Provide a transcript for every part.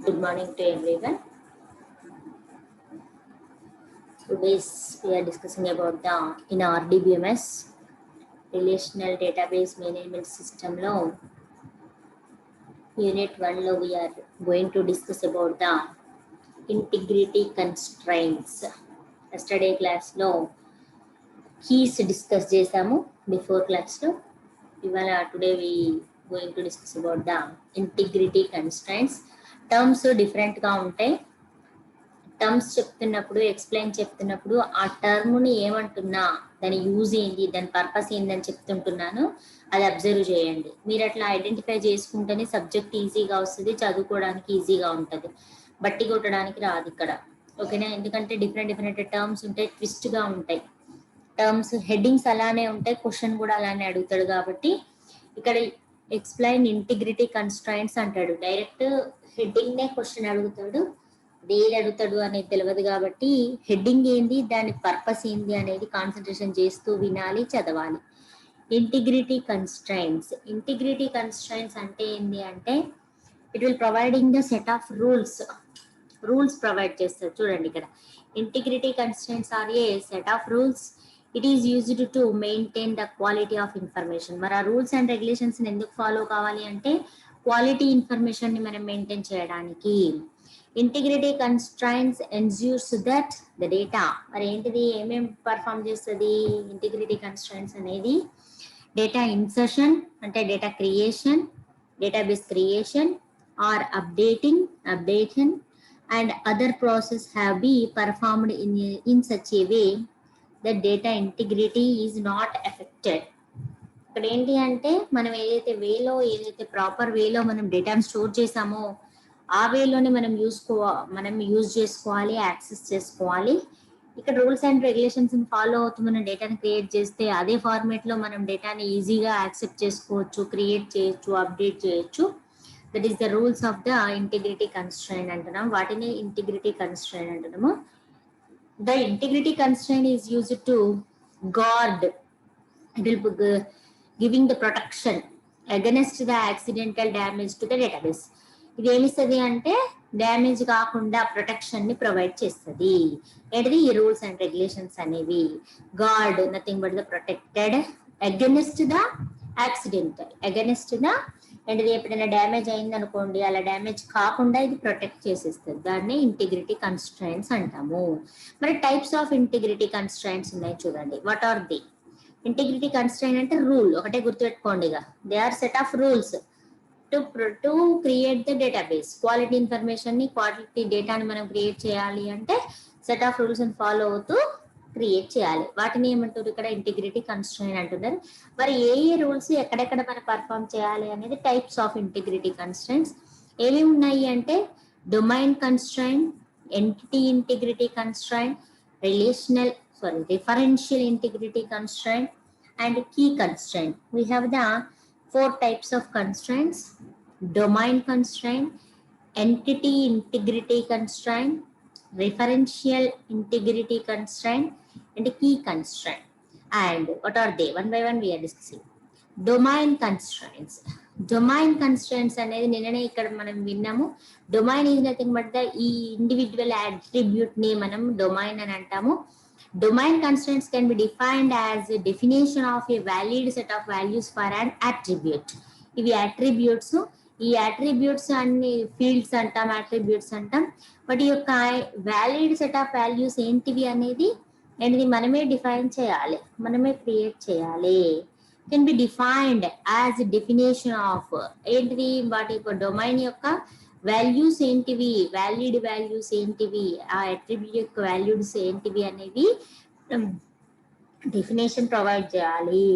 Good morning to everyone. Today we are discussing about the in RDBMS Relational Database Management System లో Unit 1 లో we are going to discuss about the integrity constraints. Yesterday class లో keys discuss చేసాము before class లో. ఇవాళ today we going to discuss about the integrity constraints. Terms different గా ఉంటాయి. Terms చెప్తున్నప్పుడు explain చెప్తున్నప్పుడు ఆ టర్మ్ని ఏమంటున్నా దాని యూజ్ ఏంటి దాని పర్పస్ ఏందని చెప్తుంటున్నాను, అది అబ్జర్వ్ చేయండి. మీరు అట్లా ఐడెంటిఫై చేసుకుంటేనే సబ్జెక్ట్ ఈజీగా వస్తుంది, చదువుకోవడానికి ఈజీగా ఉంటుంది, బట్టి కొట్టడానికి రాదు ఇక్కడ. ఓకేనా? ఎందుకంటే డిఫరెంట్ టర్మ్స్ ఉంటాయి, ట్విస్ట్గా ఉంటాయి టర్మ్స్. హెడ్డింగ్స్ అలానే ఉంటాయి, క్వశ్చన్ కూడా అలానే అడుగుతాడు. కాబట్టి ఇక్కడ ఎక్స్ప్లెయిన్ ఇంటిగ్రిటీ కన్స్ట్రైంట్స్ అంటాడు. డైరెక్ట్ హెడ్డింగ్నే క్వశ్చన్ అడుగుతాడు, ఏది అడుగుతాడు అనేది తెలియదు. కాబట్టి హెడ్డింగ్ ఏంది, దాని పర్పస్ ఏంది అనేది కాన్సన్ట్రేషన్ చేస్తూ వినాలి, చదవాలి. Integrity constraints. ఇంటిగ్రిటీ కన్స్ట్రైంట్స్ అంటే ఏంది అంటే it will providing the set of rules provide చేస్తారు. చూడండి ఇక్కడ integrity constraints are a set of rules. It is used to maintain the quality of information. మరి ఆ రూల్స్ అండ్ రెగ్యులేషన్స్ ఎందుకు follow కావాలి అంటే క్వాలిటీ ఇన్ఫర్మేషన్ ని మనం మెయింటైన్ చేయడానికి. Integrity constraints ensures that the data. మరి ఏంటిది, ఏమేమి పర్ఫామ్ చేస్తుంది ఇంటిగ్రిటీ కన్స్ట్రైంట్స్ అనేది? డేటా ఇన్సర్షన్ అంటే data creation, database creation or updation and other process have be performed in such a way that data integrity is not affected. ఇక్కడ ఏంటి అంటే మనం ఏదైతే ప్రాపర్ వేలో మనం డేటాను స్టోర్ చేసామో ఆ వేలోనే మనం యూజ్ చేసుకోవాలి, యాక్సెస్ చేసుకోవాలి. ఇక్కడ రూల్స్ అండ్ రెగ్యులేషన్స్ ఫాలో అవుతూ మనం డేటాని క్రియేట్ చేస్తే అదే ఫార్మేట్ లో మనం డేటాని ఈజీగా యాక్సెప్ట్ చేసుకోవచ్చు, క్రియేట్ చేయొచ్చు, అప్డేట్ చేయొచ్చు. That is the rules of the integrity constraint అంటున్నాం. వాటిని ఇంటిగ్రిటీ కన్స్ట్రైంట్ అంటున్నాము. The integrity constraint is used to guard, it will be giving the protection against the accidental damage to the database. ఇది ఏమిస్తుంది అంటే damage కాకుండా protection ని provide చేస్తుంది. ఏంటిది? ఈ రూల్స్ అండ్ రెగ్యులేషన్స్ అనేవి. Guard nothing but the protected against the accidental, ఏంటిది? ఎప్పుడైనా డ్యామేజ్ అయింది అనుకోండి, అలా డ్యామేజ్ కాకుండా ఇది ప్రొటెక్ట్ చేసేస్తుంది. దాన్ని ఇంటిగ్రిటీ కన్స్ట్రైంట్స్ అంటాము. మరి టైప్స్ ఆఫ్ ఇంటిగ్రిటీ కన్స్ట్రైంట్స్ ఉన్నాయి, చూడండి. What are the? Integrity constraint అంటే రూల్, ఒకటే గుర్తుపెట్టుకోండి. They are set of rules to create the database. Quality information ని, క్వాలిటీ డేటాని మనం క్రియేట్ చేయాలి అంటే సెట్ ఆఫ్ రూల్స్ ని ఫాలో అవుతూ క్రియేట్ చేయాలి. వాటిని ఏమంటారు ఇక్కడ? ఇంటిగ్రిటీ కన్స్ట్రైంట్ అంటున్నారు. మరి ఏ రూల్స్ ఎక్కడెక్కడ మనం పర్ఫామ్ చేయాలి అనేది టైప్స్ ఆఫ్ ఇంటిగ్రిటీ కన్స్ట్రైంట్స్ ఏమేమి ఉన్నాయి అంటే domain constraint, entity integrity constraint, referential integrity constraint and key constraint. We have the 4 types of constraints: domain constraint, entity integrity constraint, referential integrity constraint and key constraint. And what are they? One by one we are discussing. Domain constraints. Domain constraints అనేది నిన్ననే ఇక్కడ మనం విన్నాము. Domain is nothing but the ఈ individual attribute ని మనం domain అని అంటాము. Domain constraints can be defined as a definition of a valid set of values for an attribute. ఇవి అట్రిబ్యూట్స్. ఈ అట్రిబ్యూట్స్ అన్ని ఫీల్డ్స్ అంటాం, అట్రిబ్యూట్స్ అంటాం. వాటి యొక్క వ్యాలిడ్ సెట్ ఆఫ్ వాల్యూస్ ఏంటివి అనేది మనమే డిఫైన్ చేయాలి, మనమే క్రియేట్ చేయాలి. Can be defined as definition of ఏంటిది? వాటి యొక్క డొమైన్ యొక్క వాల్యూస్ ఏంటివి, వ్యాలిడ్ వాల్యూస్ ఏంటివి, ఆ అట్రిబ్యూట్ యొక్క వాల్యూస్ ఏంటివి అనేవి డెఫినేషన్ ప్రొవైడ్ చేయాలి.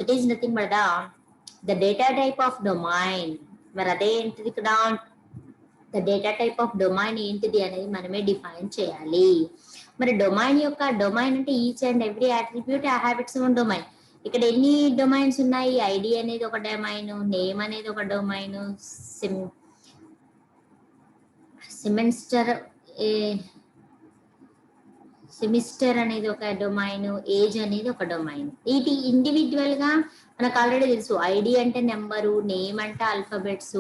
It is nothing but the data type of domain. మరి అదే ఏంటిది ఇక్కడ? The data type of domain ఏంటిది అనేది మనమే డిఫైన్ చేయాలి. మరి డొమైన్ అంటే each and every attribute have its own domain. ఇక్కడ ఎన్ని డొమైన్స్ ఉన్నాయి? ఐడి అనేది ఒక డొమైన్, నేమ్ అనేది ఒక డొమైన్, సెమిస్టర్ అనేది ఒక డొమైన్, ఏజ్ అనేది ఒక డొమైన్. ఇది ఇండివిజువల్ గా మనకు ఆల్రెడీ తెలుసు. ఐడి అంటే నెంబరు, నేమ్ అంటే ఆల్ఫాబెట్స్,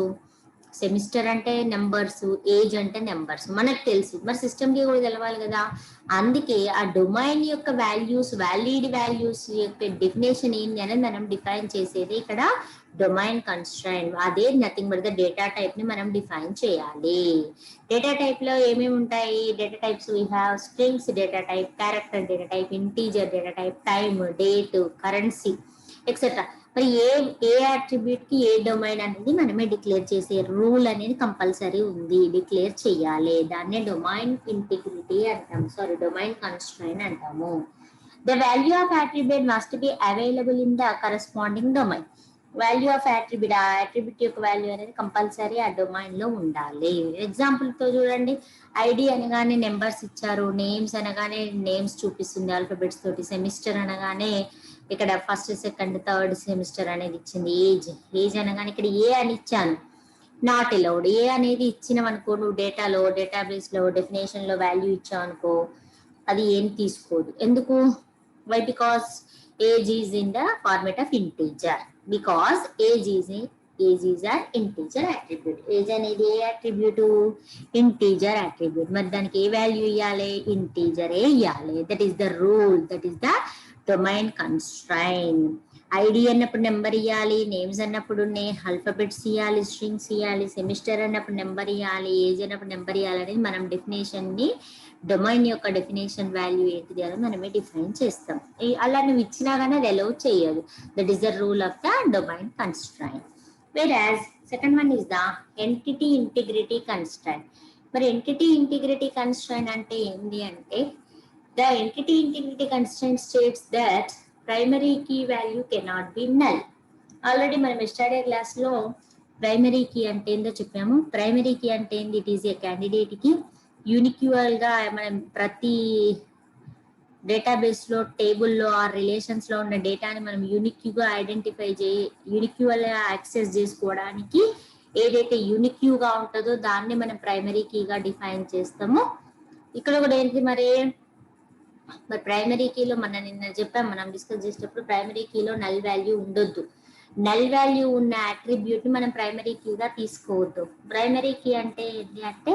సెమిస్టర్ అంటే నెంబర్స్, ఏజ్ అంటే నెంబర్స్ మనకు తెలుసు, మరి సిస్టమ్కి కూడా తెలవాలి కదా. అందుకే ఆ డొమైన్ యొక్క వాల్యూస్, వ్యాలిడ్ వాల్యూస్ యొక్క డెఫినేషన్ ఏంటి అనేది మనం డిఫైన్ చేసేది ఇక్కడ డొమైన్ కన్స్ట్రైన్. అదే nothing but the data type ని మనం డిఫైన్ చేయాలి. డేటా టైప్ లో ఏమేమి ఉంటాయి? Data types we have strings data type, character data type, integer data type, time, date, currency etcetera. మరి ఏ అట్రిబ్యూట్ కి ఏ డొమైన్ అనేది మనమే డిక్లేర్ చేసే రూల్ అనేది కంపల్సరీ ఉంది, డిక్లేర్ చేయాలి. దాన్నే డొమైన్ ఇంటిగ్రిటీ అంటాం, సారీ డొమైన్ కన్స్ట్రైన్ అంటాము. The value of attribute must be available in the corresponding domain. Value of attribute, ఆ అట్రిబ్యూట్ యొక్క వాల్యూ అనేది కంపల్సరీ ఆ డొమైన్ లో ఉండాలి. ఎగ్జాంపుల్ తో చూడండి, ఐడి అనగానే నెంబర్స్ ఇచ్చారు, నేమ్స్ అనగానే నేమ్స్ చూపిస్తుంది ఆల్ఫాబెట్స్ తోటి, సెమిస్టర్ అనగానే ఇక్కడ ఫస్ట్ సెకండ్ థర్డ్ సెమిస్టర్ అనేది ఇచ్చింది, ఏజ్ అనగానే ఇక్కడ ఏ అని ఇచ్చాను, నాట్ అలౌడ్. ఏ అనేది ఇచ్చినాం అనుకో, నువ్వు డేటాలో, డేటాబేస్ లో, డెఫినేషన్ లో వాల్యూ ఇచ్చావు అనుకో, అది ఏం తీసుకోదు. ఎందుకు? Why? Because age is in the format of integer. Because age is an integer attribute. Age అనేది ఏ అట్రిబ్యూట్? Integer attribute. మరి దానికి ఏ వాల్యూ ఇవ్వాలి? ఇంటీజరే ఇవ్వాలి. That is the rule, that is the domain constraint. ID అన్నప్పుడు నెంబర్ ఇవ్వాలి, names అన్నప్పుడు alphabets ఇవ్వాలి, స్ట్రింగ్స్ ఇవ్వాలి, సెమిస్టర్ అన్నప్పుడు నెంబర్ ఇవ్వాలి, ఏజ్ అన్నప్పుడు నెంబర్ ఇవ్వాలి అనేది మనం డెఫినేషన్ ని, డొమైన్ యొక్క డెఫినేషన్ వాల్యూ ఏంటిది అని మనమే డిఫైన్ చేస్తాం. అలా నువ్వు ఇచ్చినా కానీ అది అలౌ చేయదు. That is the rule of the domain constraint. whereas second one is the entity integrity constraint. మరి entity integrity constraint అంటే ఏంటి అంటే, the entity integrity constraint states that primary key value cannot be null. Already మనం yesterday class లో primary key అంటే ఏందో చెప్పాము. Primary key అంటే ఏంది? ఇట్ ఈస్ ఏ క్యాండిడేట్ కి యూనిక్యువల్ గా మనం ప్రతి డేటాబేస్ లో, టేబుల్లో, ఆ రిలేషన్స్ లో ఉన్న డేటాని మనం యూనిక్ గా ఐడెంటిఫై యూనిక్యువల్ గా యాక్సెస్ చేసుకోవడానికి ఏదైతే యూనిక్యూ గా ఉంటుందో దాన్ని మనం ప్రైమరీ కీగా డిఫైన్ చేస్తాము. ఇక్కడ కూడా ఏంటి మరి ప్రైమరీ కీలో నిన్న చెప్పాం, మనం డిస్కస్ చేసేటప్పుడు ప్రైమరీ కీలో నల్ వాల్యూ ఉండొద్దు. నల్ వాల్యూ ఉన్న అట్రిబ్యూట్ ని మనం ప్రైమరీ కీగా తీసుకోవద్దు. ప్రైమరీ కీ అంటే ఏంటి అంటే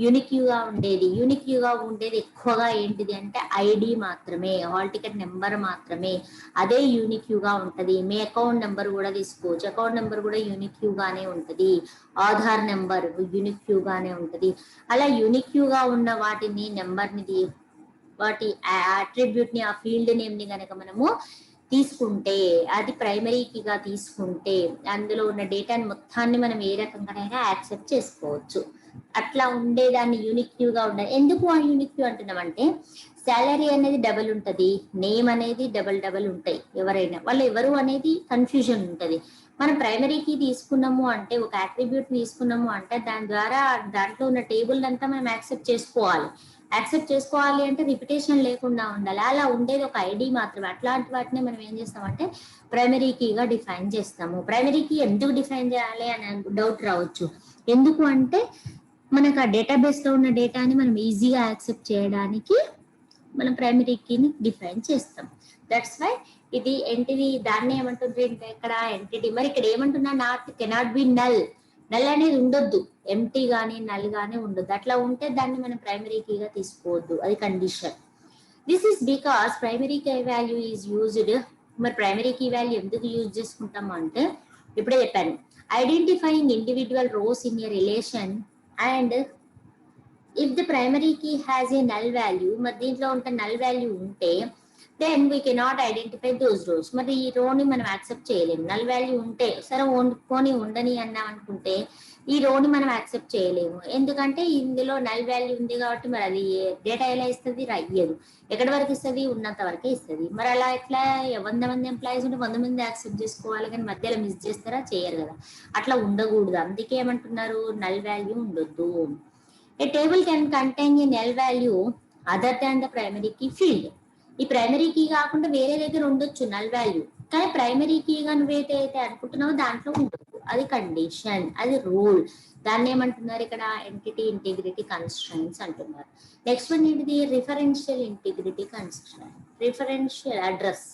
యూనిక్యూగా ఉండేది. యూనిక్యూగా ఉండేది ఎక్కువగా ఏంటిది అంటే ఐడి మాత్రమే, హాల్ టికెట్ నెంబర్ మాత్రమే. అదే యూనిక్యూగా ఉంటది. మీ అకౌంట్ నెంబర్ కూడా తీసుకోవచ్చు, అకౌంట్ నెంబర్ కూడా యూనిక్యూగానే ఉంటది. ఆధార్ నెంబర్ యూనిక్యూగానే ఉంటది. అలా యూనిక్యూగా ఉన్న వాటిని, నెంబర్ని, వాటి అట్రిబ్యూట్ ని, ఆ ఫీల్డ్ నేమ్ ని కనుక మనము తీసుకుంటే, అది ప్రైమరీ కీగా తీసుకుంటే అందులో ఉన్న డేటాని మొత్తాన్ని మనం ఏ రకంగానైనా యాక్సెప్ట్ చేసుకోవచ్చు. అట్లా ఉండేదాన్ని యూనిక్యూగా ఉండాలి. ఎందుకు ఆ యూనిక్యూ అంటున్నామంటే, శాలరీ అనేది డబల్ ఉంటది, నేమ్ అనేది డబల్ ఉంటాయి. ఎవరైనా వాళ్ళు ఎవరు అనేది కన్ఫ్యూజన్ ఉంటది. మనం ప్రైమరీ కీ తీసుకున్నాము అంటే, ఒక అట్రిబ్యూట్ తీసుకున్నాము అంటే దాని ద్వారా దాంట్లో ఉన్న టేబుల్ అంతా మనం యాక్సెప్ట్ చేసుకోవాలి. యాక్సెప్ట్ చేసుకోవాలి అంటే రిపిటేషన్ లేకుండా ఉండాలి. అలా ఉండేది ఒక ఐడి మాత్రమే. అట్లాంటి వాటిని మనం ఏం చేస్తామంటే ప్రైమరీ కీగా డిఫైన్ చేస్తాము. ప్రైమరీ కీ ఎందుకు డిఫైన్ చేయాలి అని డౌట్ రావచ్చు. ఎందుకు అంటే మనకు ఆ డేటాబేస్ లో ఉన్న డేటాని మనం ఈజీగా యాక్సెప్ట్ చేయడానికి మనం ప్రైమరీ కీని డిఫైన్ చేస్తాం. దట్స్ వై ఇది ఎంటిటీ. దాన్ని ఏమంటుంది అంటే ఇక్కడ ఎంటిటీ. మరి ఇక్కడ ఏమంటున్నా, not cannot be null. Null అనేది ఉండొద్దు, ఎంటీ గానీ నల్ గానీ ఉండొద్దు. అట్లా ఉంటే దాన్ని మనం ప్రైమరీ కీగా తీసుకోవద్దు, అది condition. This is because primary key value is used. మరి ప్రైమరీ కీ వాల్యూ ఎందుకు యూజ్ చేసుకుంటాము అంటే, ఇప్పుడే చెప్పాను, identifying individual rows in a relation and if the primary key has a null value, మరి దీంట్లో ఉంటే నల్ వాల్యూ ఉంటే then we cannot identify those rows. మరి ఈ రోని మనం యాక్సెప్ట్ చేయలేము. నల్ వాల్యూ ఉంటే సరే పోనీ ఉండని అన్నాం అనుకుంటే ఈ రోని మనం యాక్సెప్ట్ చేయలేము. ఎందుకంటే ఇందులో నల్ వాల్యూ ఉంది కాబట్టి మరి అది డేటా ఎలా ఇస్తుంది? రాయ్యదు. ఎక్కడి వరకు ఇస్తుంది? ఉన్నంత వరకే ఇస్తుంది. మరి అలా ఎట్లా? 100 మంది ఎంప్లాయీస్ ఉంటే 100 మంది యాక్సెప్ట్ చేసుకోవాలి, కానీ మధ్యలో మిస్ చేస్తారా? చేయరు కదా. అట్లా ఉండకూడదు. అందుకే ఏమంటున్నారు, నల్ వాల్యూ ఉండొద్దు. A table can contain a null value other than the primary key field. ఈ ప్రైమరీ కీ కాకుండా వేరే దగ్గర ఉండొచ్చు నల్ వాల్యూ, కానీ ప్రైమరీ కీగా నువ్వేదైతే అనుకుంటున్నావో దాంట్లో ఉండొచ్చు. అది కండిషన్, అది రూల్. దాన్ని ఏమంటున్నారు ఇక్కడ? ఎంటిటీ ఇంటిగ్రిటీ కన్స్ట్రైంట్స్ అంటున్నారు. నెక్స్ట్ వన్ ఏంటిది? Referential integrity constraint. Referential address.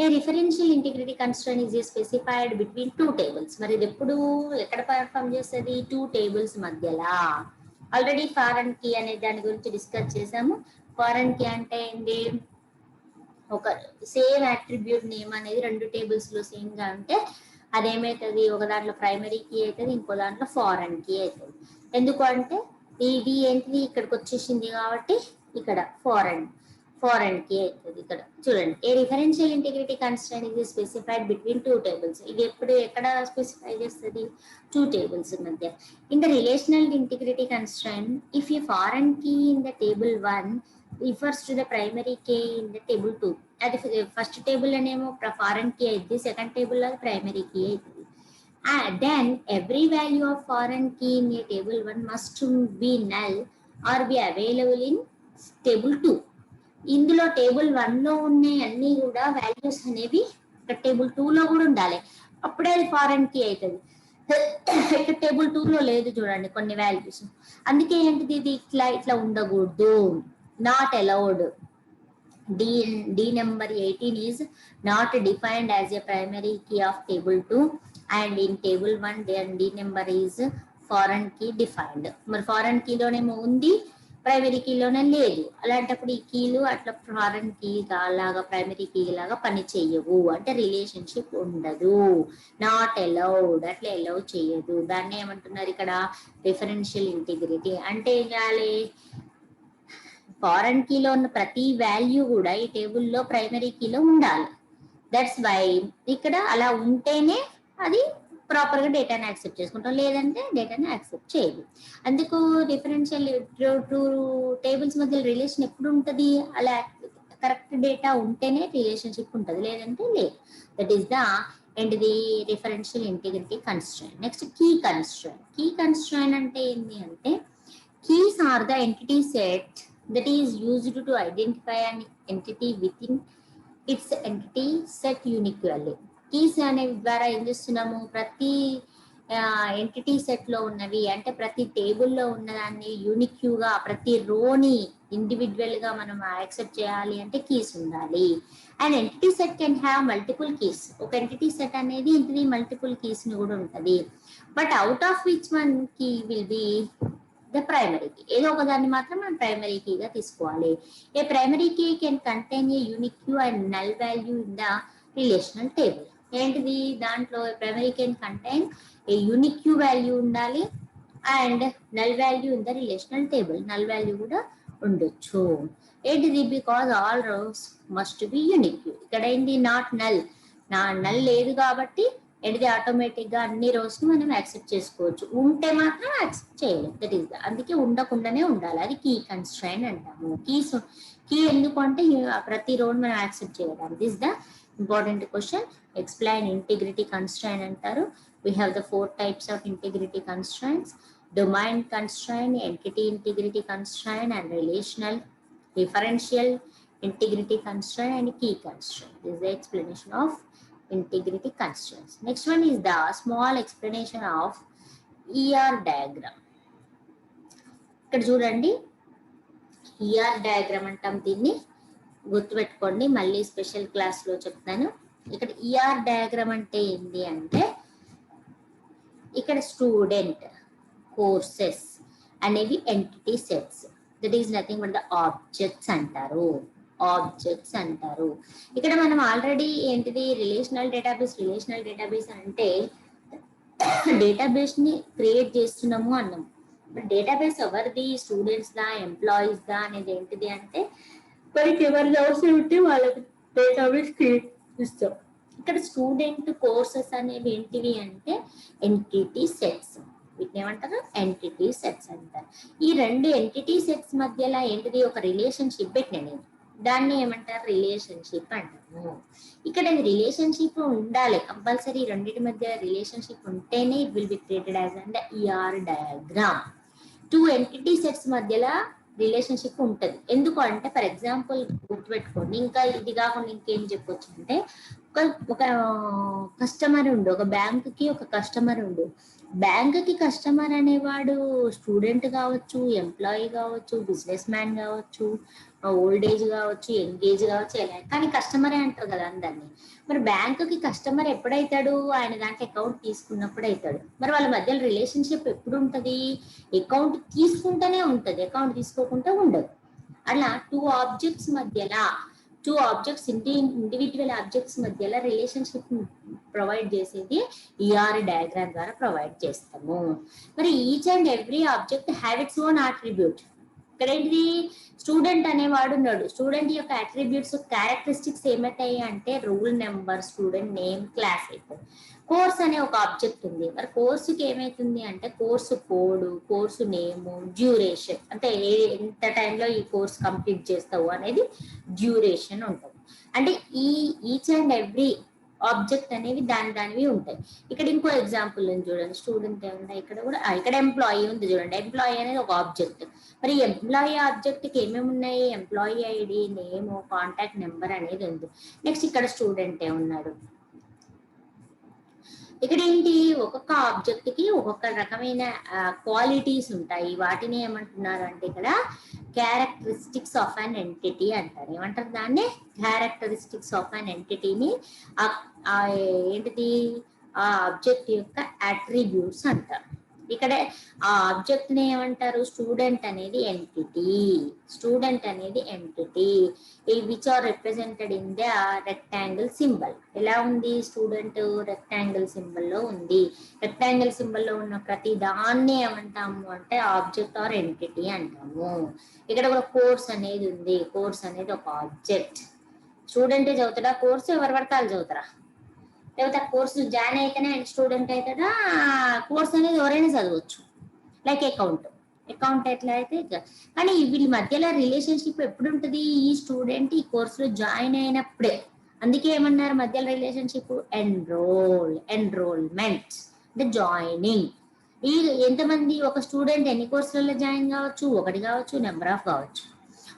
A referential integrity constraint is specified between two tables. మరి ఇది ఎప్పుడు ఎక్కడ పర్ఫామ్ చేస్తుంది? టూ టేబుల్స్ మధ్యలా. ఆల్రెడీ ఫారెన్ కీ అనే దాని గురించి డిస్కస్ చేసాము. ఫారెన్ కీ అంటే ఏంటి? ఒక సేమ్ అట్రిబ్యూట్ నేమ్ అనేది రెండు టేబుల్స్ లో సేమ్ గా ఉంటే అదేమవుతుంది? ఒక దాంట్లో ప్రైమరీ కీ అవుతుంది, ఇంకో దాంట్లో ఫారెన్ కీ అవుతుంది. ఎందుకు అంటే ఇది ఏంటిది ఇక్కడికి వచ్చేసింది కాబట్టి ఇక్కడ ఫారెన్ కీ అవుతుంది. ఇక్కడ చూడండి, ఏ రిఫరెన్షియల్ ఇంటిగ్రిటీ కన్స్ట్రైంట్ ఇది స్పెసిఫైడ్ బిట్వీన్ టూ టేబుల్స్. ఇది ఎప్పుడు ఎక్కడ స్పెసిఫై చేస్తుంది? టూ టేబుల్స్ మధ్య. In the relational integrity constraint, if a foreign key in the table 1 refers to the primary key in the table 2. అది first table అనేమో foreign key అయింది, second table అది primary key అవుతుంది. Then every value of foreign key in a table 1 must be null or be available in table 2. ఇందులో table 1 లో ఉన్న అన్ని కూడా values అనేవి ఇక్కడ టేబుల్ 2 లో కూడా ఉండాలి, అప్పుడే అది ఫారెన్ కీ అవుతుంది. ఇక్కడ టేబుల్ 2 లో లేదు చూడండి కొన్ని వాల్యూస్, అందుకే ఏంటిది ఇది ఇట్లా ఉండకూడదు. Not allowed. D number 18 is not defined as a primary key of table 2, and in table 1 then D number is foreign key defined. మరి ఫారెన్ కీలోనేమో ఉంది, ప్రైమరీ కీలోనే లేదు. అలాంటప్పుడు ఈ కీలు అట్లా ఫారెన్ కీ లాగా ప్రైమరీ కీ లాగా పని చేయవు, అంటే రిలేషన్షిప్ ఉండదు. నాట్ అలౌడ్, అట్లా అలౌ చేయదు. దాన్ని ఏమంటున్నారు ఇక్కడ? Referential integrity. అంటే ఏం చేయాలి? ఫారెన్ కీలో ఉన్న ప్రతి వాల్యూ కూడా ఈ టేబుల్లో ప్రైమరీ కీలో ఉండాలి. దట్స్ వై ఇక్కడ అలా ఉంటేనే అది ప్రాపర్గా డేటాని యాక్సెప్ట్ చేసుకుంటాం, లేదంటే డేటాని యాక్సెప్ట్ చేయదు. అందుకు డిఫరెన్షియల్ టూ టేబుల్స్ మధ్య రిలేషన్ ఎప్పుడు ఉంటుంది? అలా కరెక్ట్ డేటా ఉంటేనే రిలేషన్షిప్ ఉంటుంది, లేదంటే లేదు. That is the and the referential integrity constraint. Next key constraint. Key constraint అంటే ఏంటి అంటే, keys are the entity set that is used to identify an entity within its entity set uniquely. Keys అనే ద్వారా ఏం చేస్తున్నాము? ప్రతి entity set లో ఉన్నవి అంటే ప్రతి టేబుల్లో ఉన్నదాన్ని యూనిక్యూగా ప్రతి రోని ఇండివిజువల్ గా మనం యాక్సెప్ట్ చేయాలి అంటే కీస్ ఉండాలి. And entity set can have multiple keys. ఒక ఎంటిటీ సెట్ అనేది ఇంటిది మల్టిపుల్ కీస్ ని కూడా ఉంటుంది. But out of which one key will be the primary key. ఏదో ఒక దాన్ని మాత్రం మనం ప్రైమరీ కీగా తీసుకోవాలి. A primary key can contain a unique Q and null value in the relational table. ఏంటిది? దాంట్లో primary can contain a unique Q value ఉండాలి and null value in the relational table. Null value కూడా ఉండొచ్చు. ఏంటిది? Because all rows must be unique క్యూ. ఇక్కడ ఏంటి? Not null. Null లేదు కాబట్టి ఏంటిది? ఆటోమేటిక్ గా అన్ని రోస్ ని మనం యాక్సెప్ట్ చేసుకోవచ్చు, ఉంటే మాత్రం యాక్సెప్ట్ చేయలేదు. దట్ ఈస్ అందుకే ఉండకుండానే ఉండాలి. అది కీ కన్స్ట్రైంట్ అంటాము. కీ ఎందుకు అంటే ప్రతి రోడ్ మనం యాక్సెప్ట్ చేయడానికి. This the important question. Explain integrity constraint అంటారు. We have the 4 types of integrity constraints: domain constraint, entity integrity constraint, and relational referential integrity constraint and key constraint. This is the explanation of integrity constraints. Next one is the small explanation of ER diagram. ఇక్కడ చూడండి, ER diagram అంటాం దీన్ని, గుర్తుపెట్టుకోండి. మళ్ళీ special class లో చెప్తాను. ఇక్కడ ER diagram అంటే ఏంటి అంటే, ఇక్కడ స్టూడెంట్, కోర్సెస్ అనేవి entity sets. That is nothing but the objects అంటారు. ఇక్కడ మనం ఆల్రెడీ ఏంటిది? రిలేషనల్ డేటాబేస్ అంటే డేటాబేస్ ని క్రియేట్ చేస్తున్నాము అన్నాము. బట్ డేటాబేస్ ఎవరిది? స్టూడెంట్స్ దా, ఎంప్లాయీస్ దా అనేది ఏంటిది అంటే, మనకి ఎవరిది అవసరం ఉంటే వాళ్ళకి డేటాబేస్ క్రియేట్ చేస్తాం. ఇక్కడ స్టూడెంట్, కోర్సెస్ అనేవి ఏంటివి అంటే ఎంటిటీ సెట్స్. వీటిని ఏమంటారు? ఎంటిటీ సెట్స్ అంటారు. ఈ రెండు ఎంటిటీ సెట్స్ మధ్యలో ఏంటిది? ఒక రిలేషన్షిప్ పెట్టిన దాన్ని ఏమంటారు? రిలేషన్షిప్ అంటాము. ఇక్కడ రిలేషన్షిప్ ఉండాలి కంపల్సరీ. రెండింటి మధ్య రిలేషన్షిప్ ఉంటేనే it will be created as and ER diagram. 2 entity sets మధ్యలో రిలేషన్షిప్ ఉంటుంది. ఎందుకు అంటే, ఫర్ ఎగ్జాంపుల్ గుర్తుపెట్టుకోండి, ఇంకా ఇది కాకుండా ఇంకేం చెప్పొచ్చు అంటే, ఒక కస్టమర్ ఉండు, ఒక బ్యాంకుకి ఒక కస్టమర్ ఉండు. బ్యాంకుకి కస్టమర్ అనేవాడు స్టూడెంట్ కావచ్చు, ఎంప్లాయీ కావచ్చు, బిజినెస్ మ్యాన్ కావచ్చు, ఓల్డ్ ఏజ్ కావచ్చు, యంగ్ ఏజ్ కావచ్చు, ఎలా కానీ కస్టమరే అంటారు కదా అందరినీ. మరి బ్యాంకుకి కస్టమర్ ఎప్పుడైతాడు? ఆయన దాంట్లో అకౌంట్ తీసుకున్నప్పుడు అవుతాడు. మరి వాళ్ళ మధ్యలో రిలేషన్షిప్ ఎప్పుడు ఉంటుంది? అకౌంట్ తీసుకుంటూనే ఉంటుంది, అకౌంట్ తీసుకోకుండా ఉండదు. అలా టూ ఆబ్జెక్ట్స్ ఇండివిజువల్ ఆబ్జెక్ట్స్ మధ్యలో రిలేషన్షిప్ ప్రొవైడ్ చేసేది ఈఆర్ డయాగ్రామ్ ద్వారా ప్రొవైడ్ చేస్తాము. మరి each and every object have its own attribute. ఇక్కడ ఏంటిది? స్టూడెంట్ అనేవాడు ఉన్నాడు. స్టూడెంట్ యొక్క అట్రిబ్యూట్స్ క్యారెక్టరిస్టిక్స్ ఏమవుతాయి అంటే roll number, student name, class అయిపోయి. కోర్స్ అనే ఒక ఆబ్జెక్ట్ ఉంది. మరి కోర్సుకి ఏమైతుంది అంటే కోర్సు కోడ్, కోర్సు నేము, డ్యూరేషన్, అంటే ఎంత టైంలో ఈ కోర్స్ కంప్లీట్ చేస్తావు అనేది డ్యూరేషన్ ఉంటుంది. అంటే ఈచ్ అండ్ ఎవ్రీ ఆబ్జెక్ట్ అనేవి దానివి ఉంటాయి. ఇక్కడ ఇంకో ఎగ్జాంపుల్ ఉంది చూడండి. స్టూడెంట్ ఏముంది ఇక్కడ కూడా, ఇక్కడ ఎంప్లాయీ ఉంది చూడండి. ఎంప్లాయీ అనేది ఒక ఆబ్జెక్ట్. మరి ఎంప్లాయీ ఆబ్జెక్ట్ కి ఏమేమి ఉన్నాయి? Employee ID, name, contact number అనేది ఉంది. నెక్స్ట్ ఇక్కడ స్టూడెంట్ ఉన్నాడు. ఇక్కడ ఏంటి? ఒక్కొక్క ఆబ్జెక్ట్ కి ఒక్కొక్క రకమైన క్వాలిటీస్ ఉంటాయి. వాటిని ఏమంటున్నారు అంటే ఇక్కడ క్యారెక్టరిస్టిక్స్ ఆఫ్ అన్ ఎంటిటీ అంటారు. ఏమంటారు దాన్ని? క్యారెక్టరిస్టిక్స్ ఆఫ్ అన్ ఎంటిటీని ఏంటిది? ఆ ఆబ్జెక్ట్ యొక్క అట్రిబ్యూట్స్ అంటారు. ఇక్కడ ఆ ఆబ్జెక్ట్ ని ఏమంటారు? స్టూడెంట్ అనేది ఎంటిటీ. స్టూడెంట్ అనేది entity which are represented in the rectangle symbol. ఎలా ఉంది? స్టూడెంట్ రెక్టాంగిల్ సింబల్ లో ఉంది. రెక్టాంగిల్ సింబల్ లో ఉన్న ప్రతి దాన్ని ఏమంటాము అంటే ఆబ్జెక్ట్ ఆర్ ఎంటిటీ అంటాము. ఇక్కడ కూడా కోర్స్ అనేది ఉంది. కోర్స్ అనేది ఒక ఆబ్జెక్ట్. స్టూడెంటే చదువుతాడా కోర్సు? ఎవరు పడతారు చదువుతారా? లేకపోతే ఆ కోర్సు జాయిన్ అయితేనే ఆయన స్టూడెంట్ అవుతాడా? కోర్స్ అనేది ఎవరైనా చదవచ్చు. లైక్ అకౌంట్ ఎట్లా అయితే. కానీ వీళ్ళ మధ్యలో రిలేషన్షిప్ ఎప్పుడు ఉంటుంది? ఈ స్టూడెంట్ ఈ కోర్సులో జాయిన్ అయినప్పుడే. అందుకే ఏమన్నారు మధ్యలో రిలేషన్షిప్? ఎన్రోల్మెంట్ అంటే జాయినింగ్. ఈ ఎంతమంది ఒక స్టూడెంట్ ఎన్ని కోర్సులలో జాయిన్ కావచ్చు? ఒకటి కావచ్చు, నెంబర్ ఆఫ్ కావచ్చు.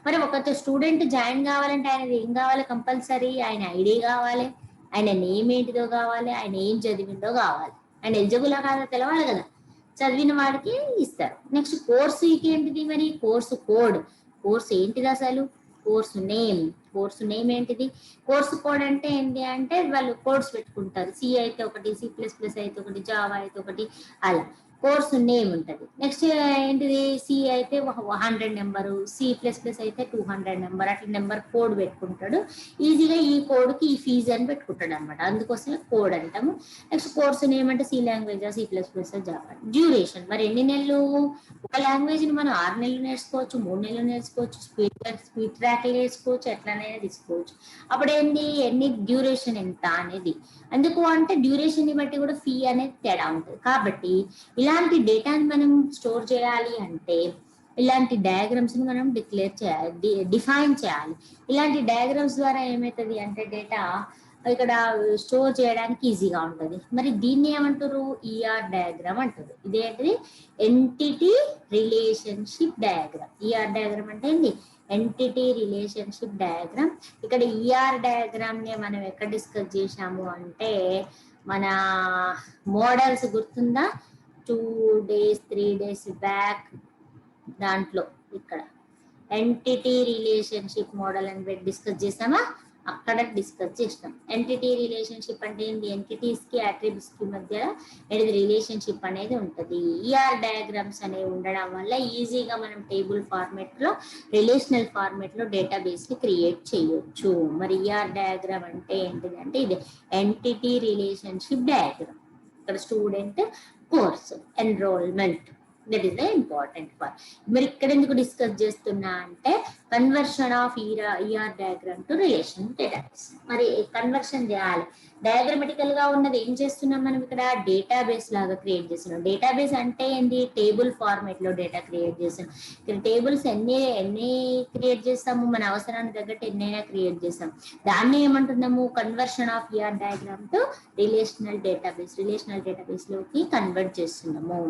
మరి ఒక స్టూడెంట్ జాయిన్ కావాలంటే ఆయన ఏం కావాలి? కంపల్సరీ ఆయన ఐడి కావాలి, ఆయన నేమ్ ఏంటిదో కావాలి, ఆయన ఏం చదివిందో కావాలి, ఆయన ఎలిజిబుల్ కాదో తెలవాలి కదా. చదివిన వాడికి ఇస్తారు. నెక్స్ట్ కోర్సు ఏంటిది? మరి కోర్సు కోడ్. కోర్సు ఏంటిది అసలు? కోర్సు నేమ్ ఏంటిది? కోర్సు కోడ్ అంటే ఏంటి అంటే వాళ్ళు కోడ్స్ పెట్టుకుంటారు. సి అయితే ఒకటి, C++ అయితే ఒకటి, జావా అయితే ఒకటి, అలా కోర్సు నేమ్ ఉంటుంది. నెక్స్ట్ ఏంటిది? సి అయితే 100 నెంబరు, C++ అయితే 200 నెంబర్, అట్లా నెంబర్ కోడ్ పెట్టుకుంటాడు. ఈజీగా ఈ కోడ్కి ఈ ఫీజు అని పెట్టుకుంటాడు అనమాట. అందుకోసమే కోడ్ అంటాము. నెక్స్ట్ కోర్సు నేమ్ అంటే C language, C++, Java. Duration మరి ఎన్ని నెలలు? ఒక లాంగ్వేజ్ ని మనం 6 నెలలు నేర్చుకోవచ్చు, 3 నెలలు నేర్చుకోవచ్చు, స్పీడ్ ట్రాక్ నేర్చుకోవచ్చు, ఎట్లనైనా తీసుకోవచ్చు. అప్పుడు ఎన్ని డ్యూరేషన్ ఎంత అనేది. అందుకు అంటే డ్యూరేషన్ ని బట్టి కూడా ఫీ అనేది తేడా ఉంటుంది. కాబట్టి ఇలాంటి డేటాని మనం స్టోర్ చేయాలి అంటే ఇలాంటి డయాగ్రామ్స్ ని మనం డిఫైన్ చేయాలి. ఇలాంటి డయాగ్రామ్స్ ద్వారా ఏమవుతుంది అంటే డేటా ఇక్కడ స్టోర్ చేయడానికి ఈజీగా ఉంటుంది. మరి దీన్ని ఏమంటారు? ఈఆర్ డయాగ్రామ్ అంటారు. ఇదేంటిది? Entity relationship diagram. ER diagram అంటే ఏంటి? Entity relationship diagram. ఇక్కడ ఈఆర్ డయాగ్రామ్ ని మనం ఎక్కడ డిస్కస్ చేసాము అంటే మన మోడల్స్ గుర్తుందా? 2 days 3 days బ్యాక్ దాంట్లో ఇక్కడ ఎంటిటీ రిలేషన్షిప్ మోడల్ అని డిస్కస్ చేసామా? అక్కడ డిస్కస్ చేసినాం. ఎంటిటీ రిలేషన్షిప్ అంటే ఏంటి? ఎంటిటీస్ కి అట్రిబ్యూట్స్ కి మధ్య ఏది రిలేషన్షిప్ అనేది ఉంటుంది. ఈఆర్ డయాగ్రామ్స్ అనేవి ఉండడం వల్ల ఈజీగా మనం టేబుల్ ఫార్మేట్ లో, రిలేషనల్ ఫార్మేట్ లో డేటాబేస్ ని క్రియేట్ చేయొచ్చు. మరి ఈఆర్ డయాగ్రామ్ అంటే ఏంటిది అంటే ఇది ఎంటిటీ రిలేషన్షిప్ డయాగ్రామ్. ఇక్కడ student, course, enrolment, that is the important part. మరి ఇక్కడ ఎందుకు డిస్కస్ చేస్తున్నా అంటే conversion of ER diagram to relation database. మరి కన్వర్షన్ చేయాలి. డయాగ్రమెటికల్ గా ఉన్నది ఏం చేస్తున్నాం మనం? ఇక్కడ డేటాబేస్ లాగా క్రియేట్ చేస్తున్నాం. డేటాబేస్ అంటే ఏంటి? టేబుల్ ఫార్మేట్ లో డేటా క్రియేట్ చేస్తున్నాం. ఇక్కడ టేబుల్స్ ఎన్ని క్రియేట్ చేస్తాము? మన అవసరానికి తగ్గట్టు ఎన్నైనా క్రియేట్ చేస్తాం. దాన్ని ఏమంటున్నాము? Conversion of ER diagram to relational database. Relational database లోకి కన్వర్ట్ చేస్తున్నాము.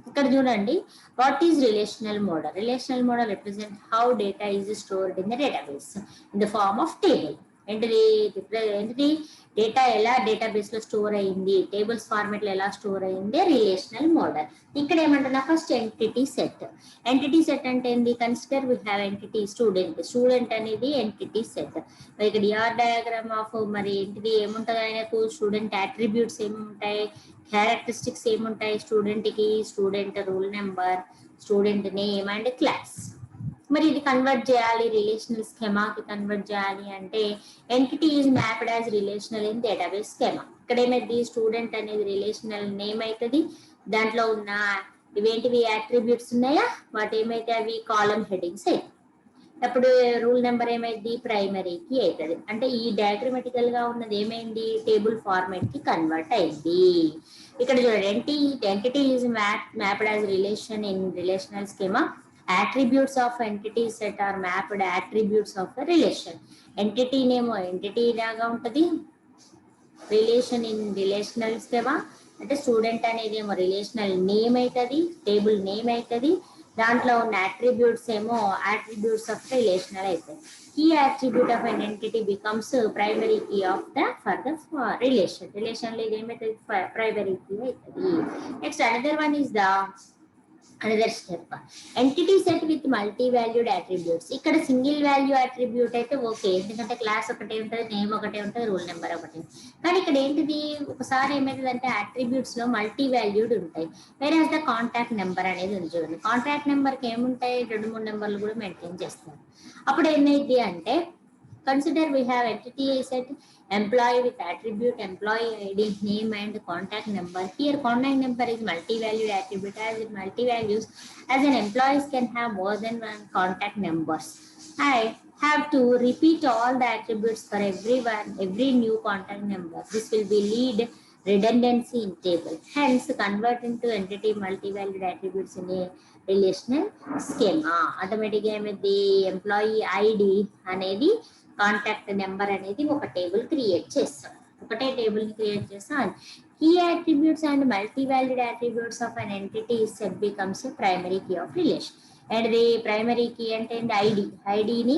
ఇక్కడ చూడండి, what is relational model? Relational model represent how data is stored in the database in the form of table. ఏంటిది ఏంటిది డేటా ఎలా డేటాబేస్ లో store అయ్యింది, tables format లో ఎలా స్టోర్ అయ్యింది, రిలేషనల్ మోడల్. ఇక్కడ ఏమంటున్నా first entity set. Entity set అంటే ఏంది? Consider we have entity student. Student అనేది ఎంటిటీ సెట్. ఇక్కడ ఆర్ డయాగ్రామ్ ఆఫ్ మరి ఏంటిది ఏముంటుంది ఆయనకు? స్టూడెంట్ అట్రిబ్యూట్స్ ఏముంటాయి, క్యారెక్టరిస్టిక్స్ ఏముంటాయి స్టూడెంట్ కి? Student roll number, student name and class. మరి ఇది కన్వర్ట్ చేయాలి రిలేషనల్ స్కెమాకి కన్వర్ట్ చేయాలి అంటే entity is mapped as relational in database schema. ఇక్కడ ఏమైంది? స్టూడెంట్ అనేది రిలేషనల్ నేమ్ అవుతుంది, దాంట్లో ఉన్న ఇవేంటివి అట్రిబ్యూట్స్ ఉన్నాయా వాటి ఏమైతే అవి కాలమ్ హెడ్డింగ్స్ అవుతాయి. అప్పుడు రూల్ నెంబర్ ఏమైంది? ప్రైమరీకి అవుతుంది. అంటే ఈ డయాగ్రమెటికల్ గా ఉన్నది ఏమైంది? టేబుల్ ఫార్మాట్ కి కన్వర్ట్ అయింది. ఇక్కడ చూడండి, entity is mapped as relation in relational schema. Attributes of entity set are mapped attributes of a relation. Entity name entity లాగా ఉంటుంది, రిలేషన్ ఇన్ రిలేషనల్ స్కీమా అంటే స్టూడెంట్ అనేది ఏమో రిలేషనల్ నేమ్ అవుతుంది, టేబుల్ నేమ్ అవుతుంది, దాంట్లో ఉన్న అట్రిబ్యూట్స్ ఏమో అట్రిబ్యూట్స్ ఆఫ్ రిలేషనల్ అవుతాయి. Key attribute of an entity becomes primary key of the for the relation. రిలేషన్లో ఇది ఏమవుతుంది? ప్రైమరీ కీ అవుతుంది. Next another one is the another step entity set with multi valued attributes. ఇక్కడ single value attribute అయితే okay, ఎందుకంటే class ఒకటే ఉంటుంది, name ఒకటే ఉంటుంది, రూల్ నెంబర్ ఒకటే. కానీ ఇక్కడ ఏంటిది? ఒకసారి ఏమవుతుంది అంటే అట్రిబ్యూట్స్ లో మల్టీ వాల్యూడ్ ఉంటాయి. వేరే ద కాంటాక్ట్ నెంబర్ అనేది ఉంది చూడండి. కాంటాక్ట్ నెంబర్కి ఏముంటాయి? 2-3 నెంబర్లు కూడా మెయింటైన్ చేస్తారు. అప్పుడు ఏమైంది అంటే consider we have entity set employee with attribute employee id name and contact number. Here contact number is multi-valued attribute as in multi-values, as an employees can have more than one contact numbers. I have to repeat all the attributes for every new contact number. This will be lead redundancy in table. Hence convert into entity multi-valued attributes in a relational schema. Automatic the employee id అనేది contact number అనేది ఒక table create చేస్తాం. ఒకటే table ని create చేస్తాం. Key attributes and multi valued attributes of an entity set becomes primary key of relation. And the primary key అంటే ఐడిని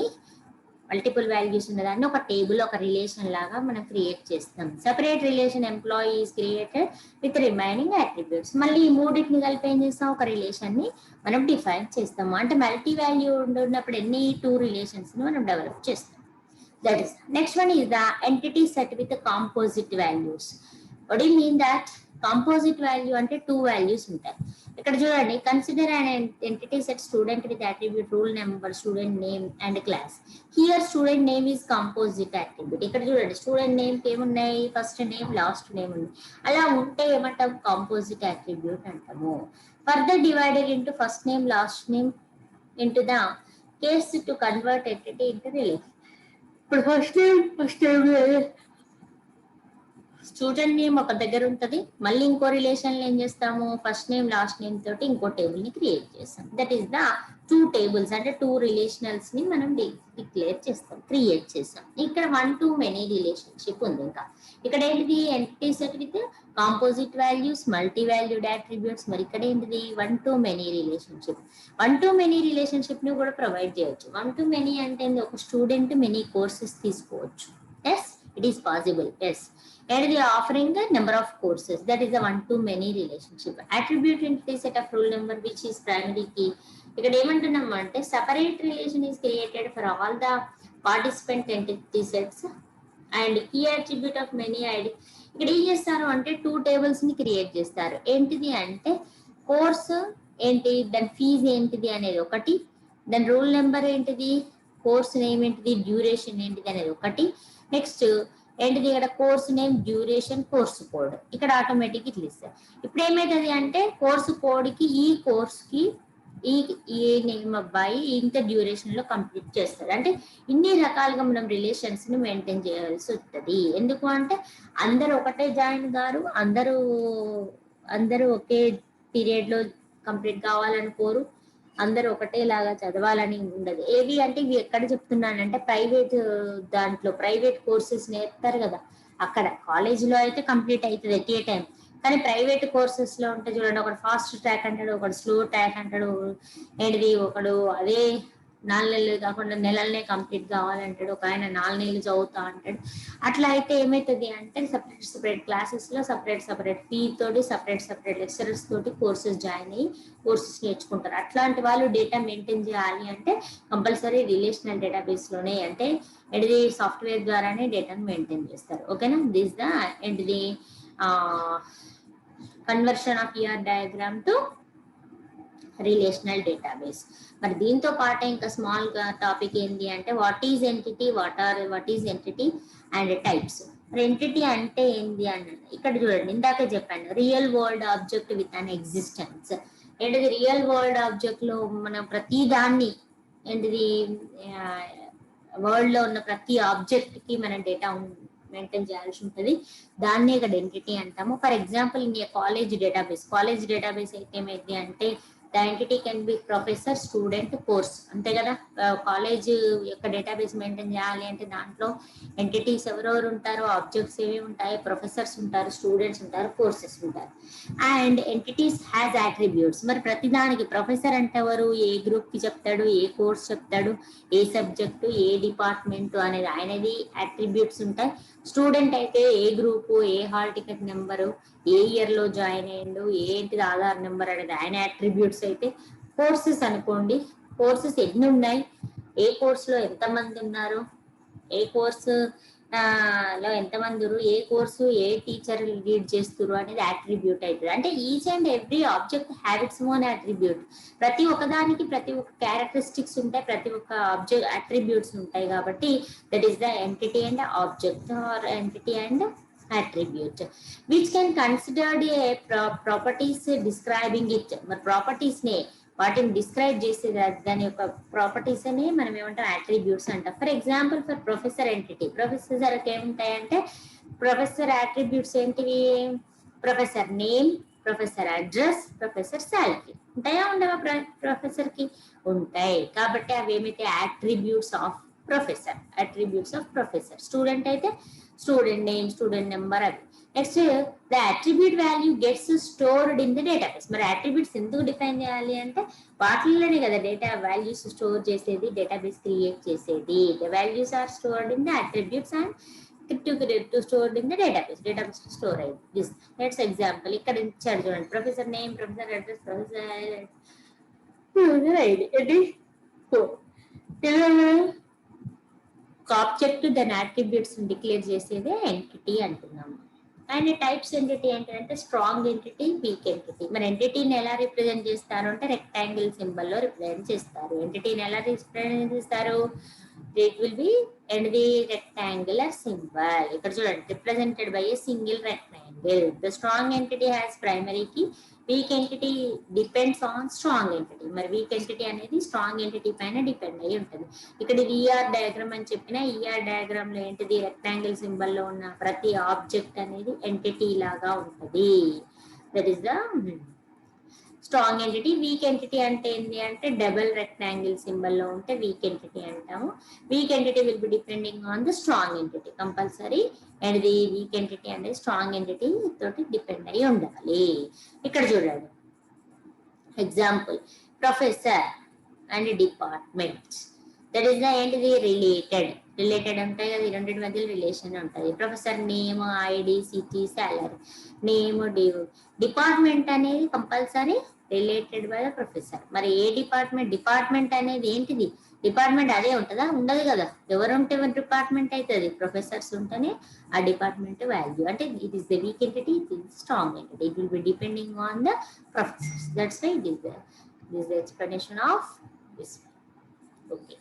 multiple values ఉన్నదాన్ని ఒక టేబుల్ ఒక రిలేషన్ లాగా మనం క్రియేట్ చేస్తాం. Separate relation employee is created with remaining attributes. మళ్ళీ ఈ మూడింటిని కలిపి ఏం చేస్తాం? ఒక రిలేషన్ ని మనం డిఫైన్ చేస్తాము. అంటే మల్టీ వాల్యూ ఉన్నప్పుడు ఎన్ని 2 రిలేషన్స్ ని మనం డెవలప్ చేస్తాం. That is next one is the entity set with the composite values. What do you mean that? Composite value అంటే 2 values ఉంటాయి. ఇక్కడ చూడండి, consider an entity set student with attribute rule number, student name and class. Here student name is composite attribute. ఇక్కడ చూడండి, student name కి ఏమున్నాయి? First name last name ఉంది. అలా ఉంటే ఏమంటాం? కాంపోజిట్ అట్రిబ్యూట్ అంటాము. Further divided into first name last name into the case to convert entity into relation. ఇప్పుడు ఫస్ట్ నేమ్ స్టూడెంట్ నేమ్ ఒక దగ్గర ఉంటుంది, మళ్ళీ ఇంకో రిలేషన్ ఏం చేస్తాము? ఫస్ట్ నేమ్ లాస్ట్ నేమ్ తోటి ఇంకో టేబుల్ ని క్రియేట్ చేస్తాం. దట్ ఈస్ ద 2 tables అంటే 2 రిలేషనల్స్ ని మనం డిక్లేర్ చేస్తాం, క్రియేట్ చేస్తాం. ఇక్కడ 1-to-many రిలేషన్షిప్ ఉంది. ఇంకా ఇక్కడ ఏంటిది? Entity set with composite values, multi valued attributes. మరి ఇక్కడ ఏంటిది? 1-to-many relationship. 1-to-many రిలేషన్షిప్ ని కూడా ప్రొవైడ్ చేయొచ్చు. 1-to-many అంటే ఒక స్టూడెంట్ మెనీ కోర్సెస్ తీసుకోవచ్చు. Yes, it is possible. Yes, and they are offering the number of courses. That is a 1-to-many relationship. Attribute entity set of rule number which is primary key. ఇక్కడ ఏమంటున్నాం అంటే separate relation is created for all the participant entity sets and key attribute of many id. ఇక్కడ ఏం చేస్తారు అంటే 2 tables ని create చేస్తారు. ఏంటిది అంటే కోర్సు ఏంటి, దాని ఫీజు ఏంటిది అనేది ఒకటి, దాని రూల్ నెంబర్ ఏంటిది, కోర్సు నేమ్ ఏంటిది, డ్యూరేషన్ ఏంటిది అనేది ఒకటి. నెక్స్ట్ ఏంటిది? ఇక్కడ course name, duration, course code. ఇక్కడ ఆటోమేటిక్ ఇట్లా ఇస్తారు. ఇప్పుడు ఏమైతుంది అంటే కోర్సు కోడ్ కి ఈ కోర్స్ కి ఈ నేమ్ అబ్బాయి ఇంత డ్యూరేషన్ లో కంప్లీట్ చేస్తారు. అంటే ఇన్ని రకాలుగా మనం రిలేషన్స్ ని మెయింటైన్ చేయాల్సి వస్తుంది. ఎందుకు అంటే అందరూ ఒకటే జాయిన్ గారు, అందరూ ఒకే పీరియడ్ లో కంప్లీట్ కావాలనుకోరు, అందరూ ఒకటేలాగా చదవాలని ఉండదు. ఏవి అంటే ఇవి ఎక్కడ చెప్తున్నానంటే ప్రైవేట్ దాంట్లో ప్రైవేట్ కోర్సెస్ నేర్పుతారు కదా, అక్కడ కాలేజీలో అయితే కంప్లీట్ అవుతుంది ఎట్ ఏ టైం. కానీ ప్రైవేట్ కోర్సెస్ లో ఉంటే చూడండి, ఒకడు ఫాస్ట్ ట్రాక్ అంటాడు, ఒకడు స్లో ట్రాక్ అంటాడు, ఏంటిది ఒకడు అదే 4 నెలలు కాకుండా నెలలనే కంప్లీట్ కావాలంటాడు, ఒక ఆయన 4 నెలలు చదువుతా అంటాడు. అట్లా అయితే ఏమవుతుంది అంటే సెపరేట్ క్లాసెస్లో సపరేట్ ఫీ తోటి సపరేట్ లెక్చరర్స్ తోటి కోర్సెస్ జాయిన్ అయ్యి కోర్సెస్ నేర్చుకుంటారు. అట్లాంటి వాళ్ళు డేటా మెయింటైన్ చేయాలి అంటే కంపల్సరీ రిలేషనల్ డేటాబేస్లోనే అంటే ఏంటిది సాఫ్ట్వేర్ ద్వారానే డేటాను మెయింటైన్ చేస్తారు. ఓకేనా, దిస్ ద ఏంటిది conversion of ER diagram to relational database. మరి దీంతో పాటే ఇంకా స్మాల్ టాపిక్ ఏంటి అంటే what is entity and types. మరి ఎంటిటీ అంటే ఏంటి అన్నది ఇక్కడ చూడండి, ఇందాక చెప్పాను real world object with an existence. ఏంటిది రియల్ వరల్డ్ ఆబ్జెక్ట్ లో మనం ప్రతి దాన్ని ఏంటిది వరల్డ్ లో ఉన్న ప్రతి ఆబ్జెక్ట్ కి మనం డేటా మెయింటైన్ చేయాల్సి ఉంటుంది. దాన్నే ఇక్కడ ఎంటిటీ అంటాము. For example in a college database అయితే ఏమైంది అంటే the entity can be professor, student, course, అంతే కదా. కాలేజ్ యొక్క డేటాబేస్ మెయింటైన్ చేయాలి అంటే దాంట్లో ఎంటిటీస్ ఎవరెవరు ఉంటారో, ఆబ్జెక్ట్స్ ఏవి ఉంటాయి, ప్రొఫెసర్స్ ఉంటారు, స్టూడెంట్స్ ఉంటారు, కోర్సెస్ ఉంటారు. And entities has attributes. మరి ప్రతిదానికి ప్రొఫెసర్ అంటే ఎవరు, ఏ గ్రూప్ కి చెప్తాడు, ఏ కోర్స్ చెప్తాడు, ఏ సబ్జెక్టు, ఏ డిపార్ట్మెంట్ అనేది ఆయనది అట్రిబ్యూట్స్ ఉంటాయి. స్టూడెంట్ అయితే ఏ గ్రూపు, ఏ హాల్ టికెట్ నెంబరు, ఏ ఇయర్ లో జాయిన్ అయ్యిండు, ఏంటిది ఆధార్ నెంబర్ అనేది ఆయన అట్రిబ్యూట్స్ అయితే. కోర్సెస్ అనుకోండి, కోర్సెస్ ఎన్ని ఉన్నాయి, ఏ కోర్సులో ఎంతమంది ఉన్నారు, ఏ కోర్సు లో ఎంతమంది, ఏ కోర్సు ఏ టీచర్ లీడ్ చేస్తున్నారు అనేది అట్రిబ్యూట్ అవుతుంది. అంటే each and every object have its own attribute. ప్రతి ఒక్కదానికి ప్రతి ఒక్క క్యారెక్టరిస్టిక్స్ ఉంటాయి, ప్రతి ఒక్క ఆబ్జెక్ట్ అట్రిబ్యూట్స్ ఉంటాయి. కాబట్టి that is the entity and object or entity and attribute which can considered a properties describing it. మరి ప్రాపర్టీస్ నే వాటిని డిస్క్రైబ్ చేసేది దాని యొక్క ప్రాపర్టీస్ అని మనం ఏమంటాం అట్రిబ్యూట్స్ అంటాం. For example for professor entity, professor ఏముంటాయంటే ప్రొఫెసర్ అట్రిబ్యూట్స్ ఏంటివి, professor name, professor address, professor salary. ఉంటాయా ఉండవా ప్రొఫెసర్ కి? ఉంటాయి. కాబట్టి అవి ఏమైతే అట్రిబ్యూట్స్ ఆఫ్ ప్రొఫెసర్. స్టూడెంట్ అయితే స్టూడెంట్ నేమ్, స్టూడెంట్ నెంబర్. అది next the attribute value gets stored in the database. మరి అట్రిబ్యూట్స్ ఎందుకు డిఫైన్ చేయాలి అంటే వాటిల్లోనే కదా డేటా వాల్యూస్ స్టోర్ చేసేది, డేటాబేస్ క్రియేట్ చేసేది. The values are stored in the attributes and to stored in the database store అయ్యింది. లెట్స్ ఎగ్జాంపుల్ ఇక్కడ ఇచ్చాడు చూడండి, professor name, professor address, professor ID. Object దాని అట్రిబ్యూట్స్ డిక్లేర్ చేసేదే ఎంటిటీ అంటున్నాము. And types entity ఏంటంటే strong entity, weak entity. మరి ఎంటిటీని ఎలా రిప్రజెంట్ చేస్తారు అంటే రెక్టాంగిల్ సింబల్ లో రిప్రజెంట్ చేస్తారు. ఎంటిటీని ఎలా రిప్రజెంట్ చేస్తారు, it will be and the rectangular symbol. ఇక్కడ చూడండి, represented by a single rectangle. The strong entity has primary key, weak entity depends on strong entity. మరి వీక్ ఎంటిటీ అనేది స్ట్రాంగ్ ఎంటిటీ పైన depend అయ్యి ఉంటుంది. ఇక్కడ ఈఆర్ డయాగ్రామ్ అని చెప్పిన ఈఆర్ డయాగ్రామ్ లో ఏంటిది, రెక్టాంగిల్ సింబల్ లో ఉన్న ప్రతి ఆబ్జెక్ట్ అనేది ఎంటిటీ లాగా ఉంటుంది. That is the strong entity. Weak entity అంటే ఏంటి అంటే డబుల్ రెక్టాంగిల్ సింబల్ లో ఉంటే వీక్ ఎంటిటీ అంటాము. Weak entity will be depending on the strong entity compulsory. And the week entity అనేది స్ట్రాంగ్ ఎంటిటీ తోటి డిపెండ్ అయ్యి ఉండాలి. ఇక్కడ చూడండి example, professor and department. That is the ఏంటిది రిలేటెడ్ ఉంటాయి కదా, ఈ రెండింటి మధ్య రిలేషన్ ఉంటుంది. Professor name, ID, city, salary. Name, department అనేది compulsory related by the professor. మరి ఏ డిపార్ట్మెంట్ అనేది ఏంటిది, డిపార్ట్మెంట్ అదే ఉంటుందా, ఉండదు కదా. ఎవరుంటే డిపార్ట్మెంట్ అవుతుంది, ప్రొఫెసర్స్ ఉంటేనే ఆ డిపార్ట్మెంట్ వాల్యూ. అంటే it is the weak entity, it is strong entity. It will be depending on the professors. That's why it is the explanation of this. Okay.